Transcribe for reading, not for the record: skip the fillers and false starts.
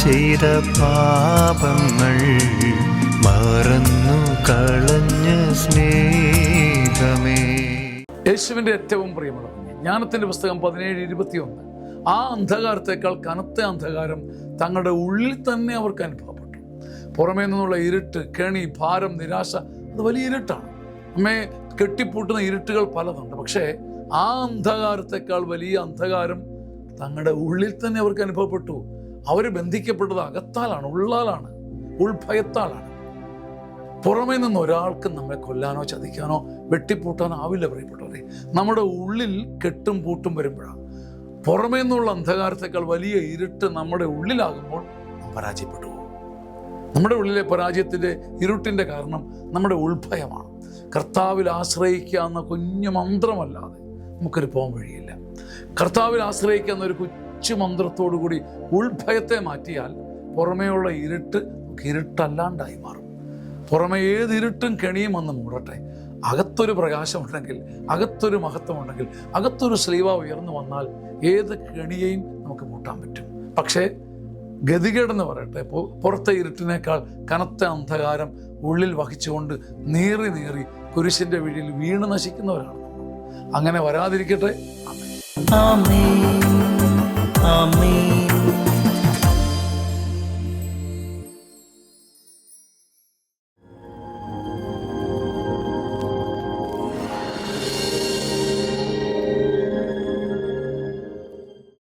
ചെയ്ത പാപങ്ങൾ മറന്നു കളഞ്ഞ സ്നേഹമേ. യേശുവിൻ്റെ ഏറ്റവും പ്രിയമുള്ള ജ്ഞാനത്തിൻ്റെ പുസ്തകം 17:21. ആ അന്ധകാരത്തേക്കാൾ കനത്ത അന്ധകാരം തങ്ങളുടെ ഉള്ളിൽ തന്നെ അവർക്ക് അനുഭവപ്പെട്ടു. പുറമേ നിന്നുള്ള ഇരുട്ട്, കെണി, ഭാരം, നിരാശ, അത് വലിയ ഇരുട്ടാണ്. നമ്മെ കെട്ടിപ്പൂട്ടുന്ന ഇരുട്ടുകൾ പലതുണ്ട്. പക്ഷേ ആ അന്ധകാരത്തേക്കാൾ വലിയ അന്ധകാരം തങ്ങളുടെ ഉള്ളിൽ തന്നെ അവർക്ക് അനുഭവപ്പെട്ടു. അവർ ബന്ധിക്കപ്പെട്ടത് അകത്താലാണ്, ഉള്ളാലാണ്, ഉൾഭയത്താലാണ്. പുറമേ നിന്ന് ഒരാൾക്ക് നമ്മളെ കൊല്ലാനോ ചതിക്കാനോ വെട്ടിപ്പൂട്ടാനോ ആവില്ല പ്രിയപ്പെട്ടവരെ. നമ്മുടെ ഉള്ളിൽ കെട്ടും പൂട്ടും വരുമ്പോഴാണ്. പുറമേ നിന്നുള്ള അന്ധകാരത്തേക്കാൾ വലിയ ഇരുട്ട് നമ്മുടെ ഉള്ളിലാകുമ്പോൾ പരാജയപ്പെട്ടു പോകും. നമ്മുടെ ഉള്ളിലെ പരാജയത്തിൻ്റെ ഇരുട്ടിൻ്റെ കാരണം നമ്മുടെ ഉൾഭയമാണ്. കർത്താവിൽ ആശ്രയിക്കാവുന്ന കുഞ്ഞു മന്ത്രമല്ലാതെ നമുക്കൊരു പോകാൻ വഴിയില്ല. കർത്താവിൽ ആശ്രയിക്കുന്ന ഒരു കൊച്ചു മന്ത്രത്തോടു കൂടി ഉൾഭയത്തെ മാറ്റിയാൽ പുറമേയുള്ള ഇരുട്ട് ഇരുട്ടല്ലാണ്ടായി മാറും. പുറമെ ഏത് ഇരുട്ടും കെണിയും വന്ന് മൂടട്ടെ, അകത്തൊരു പ്രകാശമുണ്ടെങ്കിൽ, അകത്തൊരു മഹത്വമുണ്ടെങ്കിൽ, അകത്തൊരു ശ്ലീവ ഉയർന്നു വന്നാൽ ഏത് കെണിയെയും നമുക്ക് മൂട്ടാൻ പറ്റും. പക്ഷേ ഗതികേടെന്ന് പറയട്ടെ, പുറത്തെ ഇരുട്ടിനേക്കാൾ കനത്ത അന്ധകാരം ഉള്ളിൽ വഹിച്ചുകൊണ്ട് നീറി നീറി കുരിശിൻ്റെ വഴിയിൽ വീണ് നശിക്കുന്നവരാണ്. അങ്ങനെ വരാതിരിക്കട്ടെ. ആമേൻ, ആമേൻ.